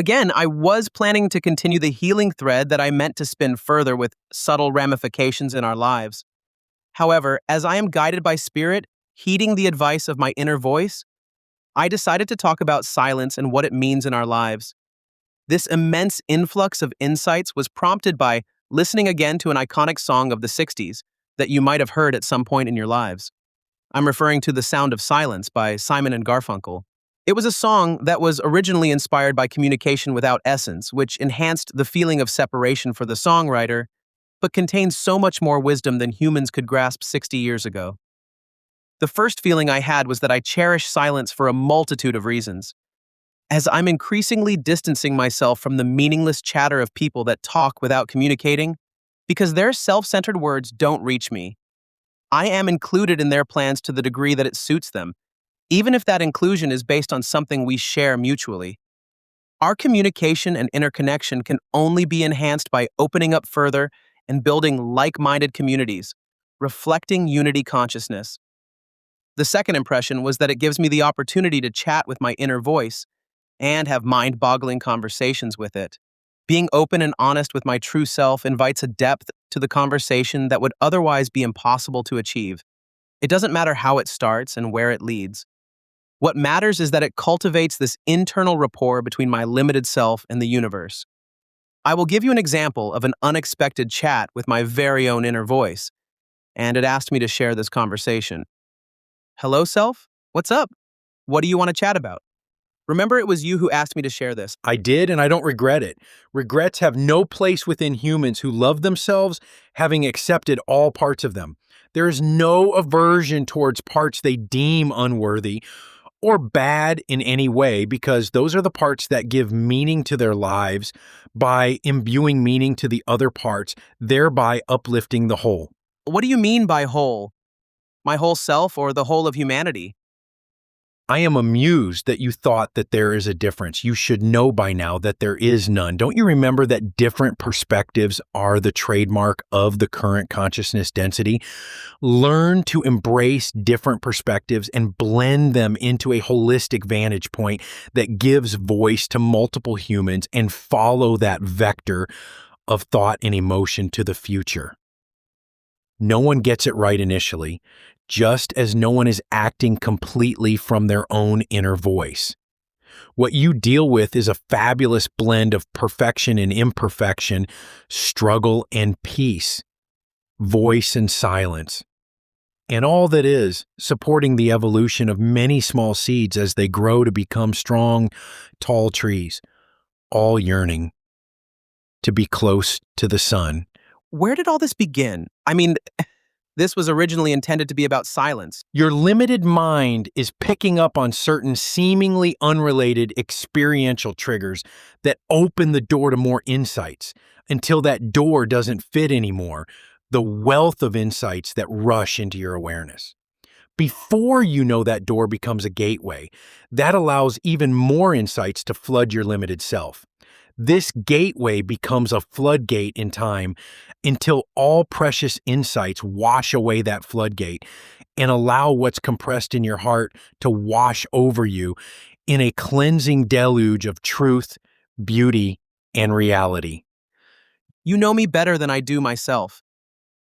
Again, I was planning to continue the healing thread that I meant to spin further with subtle ramifications in our lives. However, as I am guided by spirit, heeding the advice of my inner voice, I decided to talk about silence and what it means in our lives. This immense influx of insights was prompted by listening again to an iconic song of the 60s that you might have heard at some point in your lives. I'm referring to The Sound of Silence by Simon and Garfunkel. It was a song that was originally inspired by communication without essence, which enhanced the feeling of separation for the songwriter, but contains so much more wisdom than humans could grasp 60 years ago. The first feeling I had was that I cherish silence for a multitude of reasons. As I'm increasingly distancing myself from the meaningless chatter of people that talk without communicating, because their self-centered words don't reach me. I am included in their plans to the degree that it suits them, even if that inclusion is based on something we share mutually. Our communication and interconnection can only be enhanced by opening up further and building like-minded communities, reflecting unity consciousness. The second impression was that it gives me the opportunity to chat with my inner voice and have mind-boggling conversations with it. Being open and honest with my true self invites a depth to the conversation that would otherwise be impossible to achieve. It doesn't matter how it starts and where it leads. What matters is that it cultivates this internal rapport between my limited self and the universe. I will give you an example of an unexpected chat with my very own inner voice, and it asked me to share this conversation. Hello, self? What's up? What do you want to chat about? Remember, it was you who asked me to share this. I did, and I don't regret it. Regrets have no place within humans who love themselves, having accepted all parts of them. There is no aversion towards parts they deem unworthy or bad in any way, because those are the parts that give meaning to their lives by imbuing meaning to the other parts, thereby uplifting the whole. What do you mean by whole? My whole self or the whole of humanity? I am amused that you thought that there is a difference. You should know by now that there is none. Don't you remember that different perspectives are the trademark of the current consciousness density? Learn to embrace different perspectives and blend them into a holistic vantage point that gives voice to multiple humans, and follow that vector of thought and emotion to the future. No one gets it right initially, just as no one is acting completely from their own inner voice. What you deal with is a fabulous blend of perfection and imperfection, struggle and peace, voice and silence, and all that is supporting the evolution of many small seeds as they grow to become strong, tall trees, all yearning to be close to the sun. Where did all this begin? This was originally intended to be about silence. Your limited mind is picking up on certain seemingly unrelated experiential triggers that open the door to more insights until that door doesn't fit anymore, the wealth of insights that rush into your awareness. Before you know that door becomes a gateway, that allows even more insights to flood your limited self. This gateway becomes a floodgate in time until all precious insights wash away that floodgate and allow what's compressed in your heart to wash over you in a cleansing deluge of truth, beauty, and reality. You know me better than I do myself.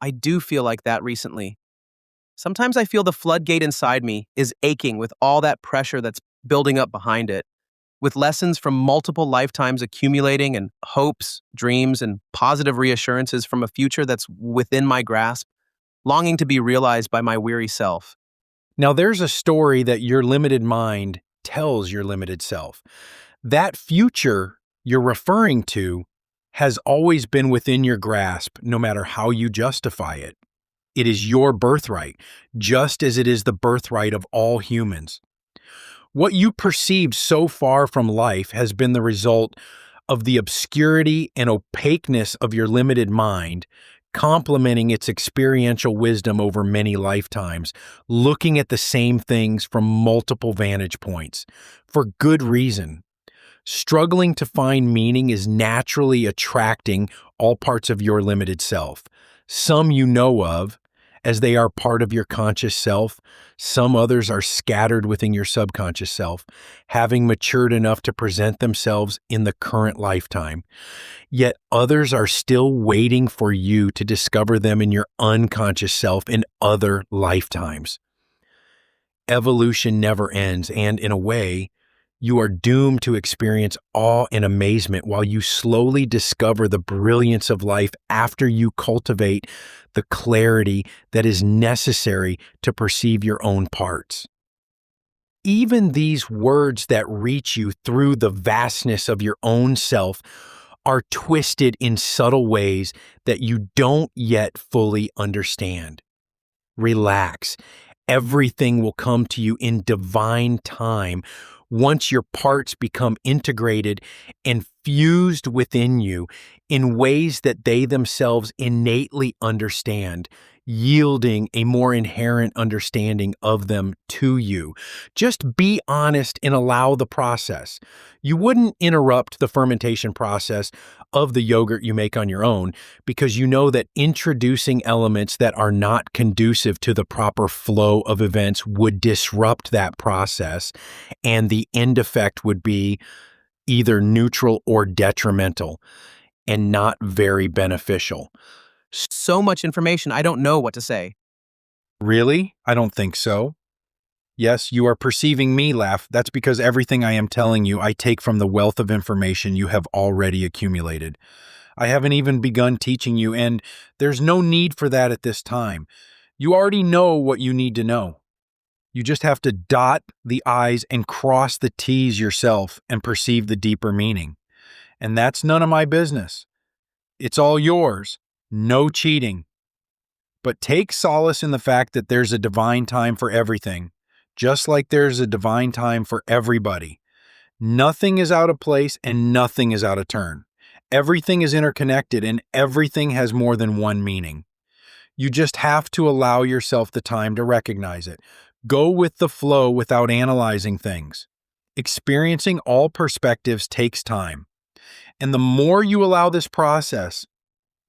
I do feel like that recently. Sometimes I feel the floodgate inside me is aching with all that pressure that's building up behind it, with lessons from multiple lifetimes accumulating and hopes, dreams, and positive reassurances from a future that's within my grasp, longing to be realized by my weary self. Now, there's a story that your limited mind tells your limited self. That future you're referring to has always been within your grasp, no matter how you justify it. It is your birthright, just as it is the birthright of all humans. What you perceived so far from life has been the result of the obscurity and opaqueness of your limited mind, complementing its experiential wisdom over many lifetimes, looking at the same things from multiple vantage points, for good reason. Struggling to find meaning is naturally attracting all parts of your limited self. Some you know of, as they are part of your conscious self. Some others are scattered within your subconscious self, having matured enough to present themselves in the current lifetime. Yet others are still waiting for you to discover them in your unconscious self in other lifetimes. Evolution never ends, and in a way, you are doomed to experience awe and amazement while you slowly discover the brilliance of life after you cultivate the clarity that is necessary to perceive your own parts. Even these words that reach you through the vastness of your own self are twisted in subtle ways that you don't yet fully understand. Relax. Everything will come to you in divine time once your parts become integrated and fused within you in ways that they themselves innately understand, yielding a more inherent understanding of them to you. Just be honest and allow the process. You wouldn't interrupt the fermentation process of the yogurt you make on your own because you know that introducing elements that are not conducive to the proper flow of events would disrupt that process, and the end effect would be either neutral or detrimental and not very beneficial. So much information, I don't know what to say. Really? I don't think so. Yes, you are perceiving me laugh. That's because everything I am telling you, I take from the wealth of information you have already accumulated. I haven't even begun teaching you, and there's no need for that at this time. You already know what you need to know. You just have to dot the I's and cross the T's yourself and perceive the deeper meaning. And that's none of my business. It's all yours. No cheating. But take solace in the fact that there's a divine time for everything, just like there's a divine time for everybody. Nothing is out of place and nothing is out of turn. Everything is interconnected and everything has more than one meaning. You just have to allow yourself the time to recognize it. Go with the flow without analyzing things. Experiencing all perspectives takes time. And the more you allow this process,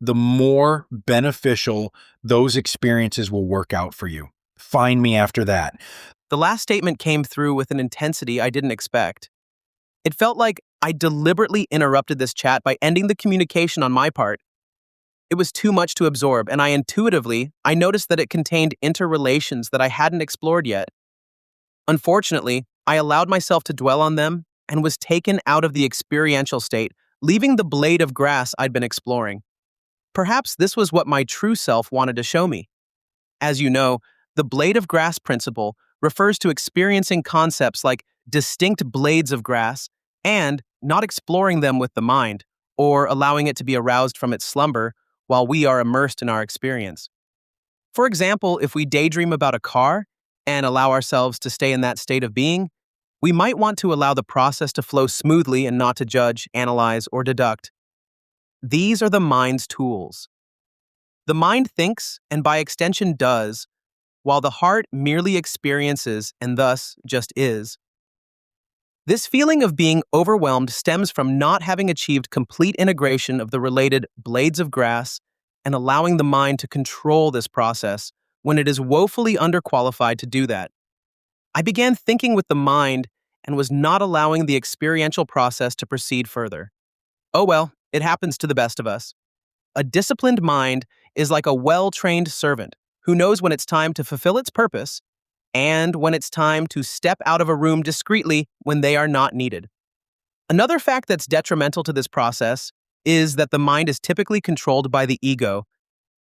the more beneficial those experiences will work out for you. Find me after that. The last statement came through with an intensity I didn't expect. It felt like I deliberately interrupted this chat by ending the communication on my part. It was too much to absorb, and I noticed that it contained interrelations that I hadn't explored yet. Unfortunately, I allowed myself to dwell on them and was taken out of the experiential state, leaving the blade of grass I'd been exploring. Perhaps this was what my true self wanted to show me. As you know, the blade of grass principle refers to experiencing concepts like distinct blades of grass and not exploring them with the mind or allowing it to be aroused from its slumber while we are immersed in our experience. For example, if we daydream about a car and allow ourselves to stay in that state of being, we might want to allow the process to flow smoothly and not to judge, analyze, or deduct. These are the mind's tools. The mind thinks, and by extension does, while the heart merely experiences and thus just is. This feeling of being overwhelmed stems from not having achieved complete integration of the related blades of grass and allowing the mind to control this process when it is woefully underqualified to do that. I began thinking with the mind and was not allowing the experiential process to proceed further. Oh well, it happens to the best of us. A disciplined mind is like a well-trained servant who knows when it's time to fulfill its purpose and when it's time to step out of a room discreetly when they are not needed. Another fact that's detrimental to this process is that the mind is typically controlled by the ego.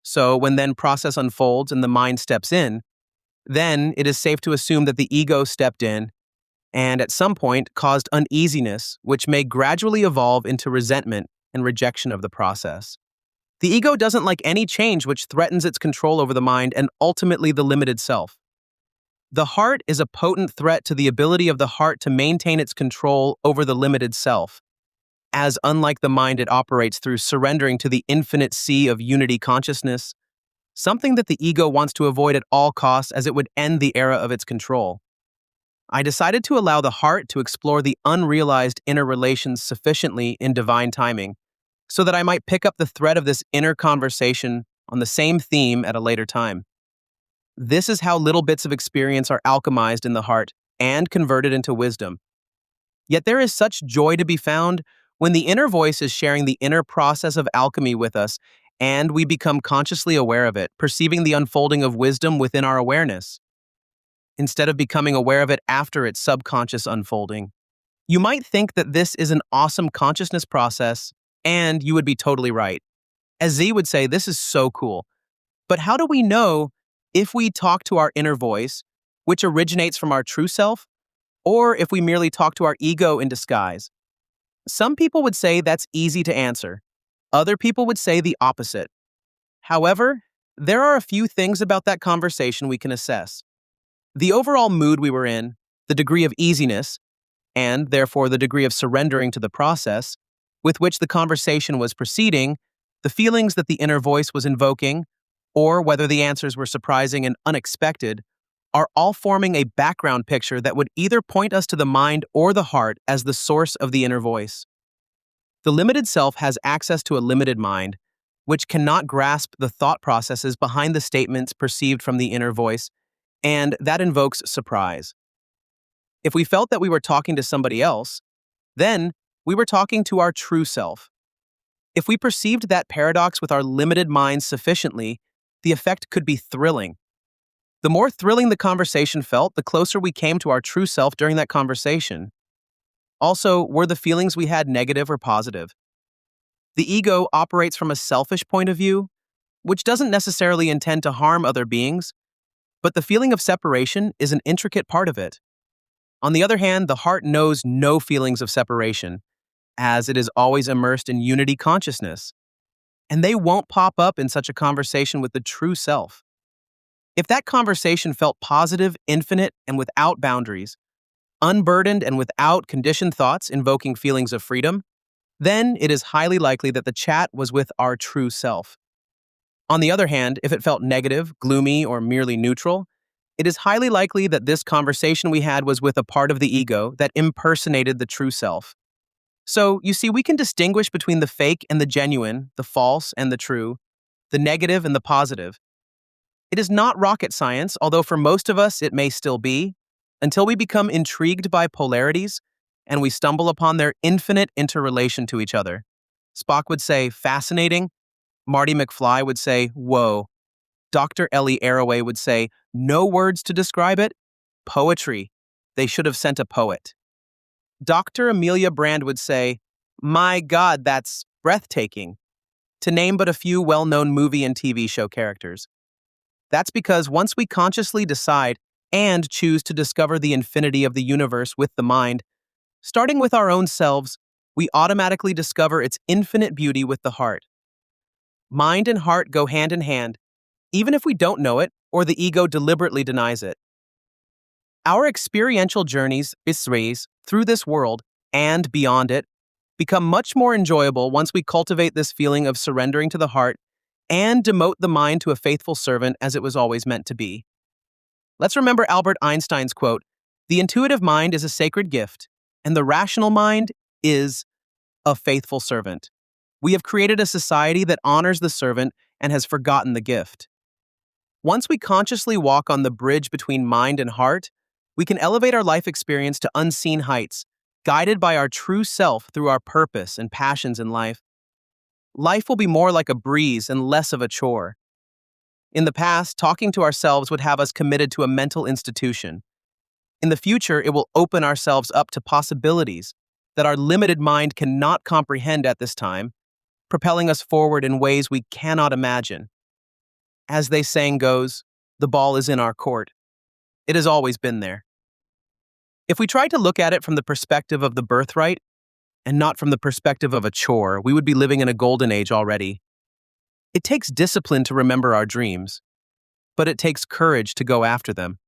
So when then process unfolds and the mind steps in, then it is safe to assume that the ego stepped in and at some point caused uneasiness, which may gradually evolve into resentment and rejection of the process. The ego doesn't like any change which threatens its control over the mind and ultimately the limited self. The heart is a potent threat to the ability of the heart to maintain its control over the limited self, as unlike the mind it operates through surrendering to the infinite sea of unity consciousness, something that the ego wants to avoid at all costs as it would end the era of its control. I decided to allow the heart to explore the unrealized inner relations sufficiently in divine timing, so that I might pick up the thread of this inner conversation on the same theme at a later time. This is how little bits of experience are alchemized in the heart and converted into wisdom. Yet there is such joy to be found when the inner voice is sharing the inner process of alchemy with us, and we become consciously aware of it, perceiving the unfolding of wisdom within our awareness, instead of becoming aware of it after its subconscious unfolding. You might think that this is an awesome consciousness process, and you would be totally right. As Z would say, this is so cool. But how do we know if we talk to our inner voice, which originates from our true self, or if we merely talk to our ego in disguise? Some people would say that's easy to answer. Other people would say the opposite. However, there are a few things about that conversation we can assess. The overall mood we were in, the degree of easiness, and therefore the degree of surrendering to the process with which the conversation was proceeding, the feelings that the inner voice was invoking, or whether the answers were surprising and unexpected, are all forming a background picture that would either point us to the mind or the heart as the source of the inner voice. The limited self has access to a limited mind, which cannot grasp the thought processes behind the statements perceived from the inner voice, and that invokes surprise. If we felt that we were talking to somebody else, then we were talking to our true self. If we perceived that paradox with our limited minds sufficiently, the effect could be thrilling. The more thrilling the conversation felt, the closer we came to our true self during that conversation. Also, were the feelings we had negative or positive? The ego operates from a selfish point of view, which doesn't necessarily intend to harm other beings, but the feeling of separation is an intricate part of it. On the other hand, the heart knows no feelings of separation, as it is always immersed in unity consciousness, and they won't pop up in such a conversation with the true self. If that conversation felt positive, infinite, and without boundaries, unburdened and without conditioned thoughts invoking feelings of freedom, then it is highly likely that the chat was with our true self. On the other hand, if it felt negative, gloomy, or merely neutral, it is highly likely that this conversation we had was with a part of the ego that impersonated the true self. So, you see, we can distinguish between the fake and the genuine, the false and the true, the negative and the positive. It is not rocket science, although for most of us it may still be, until we become intrigued by polarities and we stumble upon their infinite interrelation to each other. Spock would say, fascinating. Marty McFly would say, whoa. Dr. Ellie Arroway would say, no words to describe it. Poetry. They should have sent a poet. Dr. Amelia Brand would say, my God, that's breathtaking, to name but a few well-known movie and TV show characters. That's because once we consciously decide and choose to discover the infinity of the universe with the mind, starting with our own selves, we automatically discover its infinite beauty with the heart. Mind and heart go hand in hand, even if we don't know it or the ego deliberately denies it. Our experiential journeys, through this world and beyond it, become much more enjoyable once we cultivate this feeling of surrendering to the heart and demote the mind to a faithful servant as it was always meant to be. Let's remember Albert Einstein's quote, "The intuitive mind is a sacred gift, and the rational mind is a faithful servant." We have created a society that honors the servant and has forgotten the gift. Once we consciously walk on the bridge between mind and heart, we can elevate our life experience to unseen heights, guided by our true self through our purpose and passions in life. Life will be more like a breeze and less of a chore. In the past, talking to ourselves would have us committed to a mental institution. In the future, it will open ourselves up to possibilities that our limited mind cannot comprehend at this time, propelling us forward in ways we cannot imagine. As the saying goes, the ball is in our court. It has always been there. If we tried to look at it from the perspective of the birthright, and not from the perspective of a chore, we would be living in a golden age already. It takes discipline to remember our dreams, but it takes courage to go after them.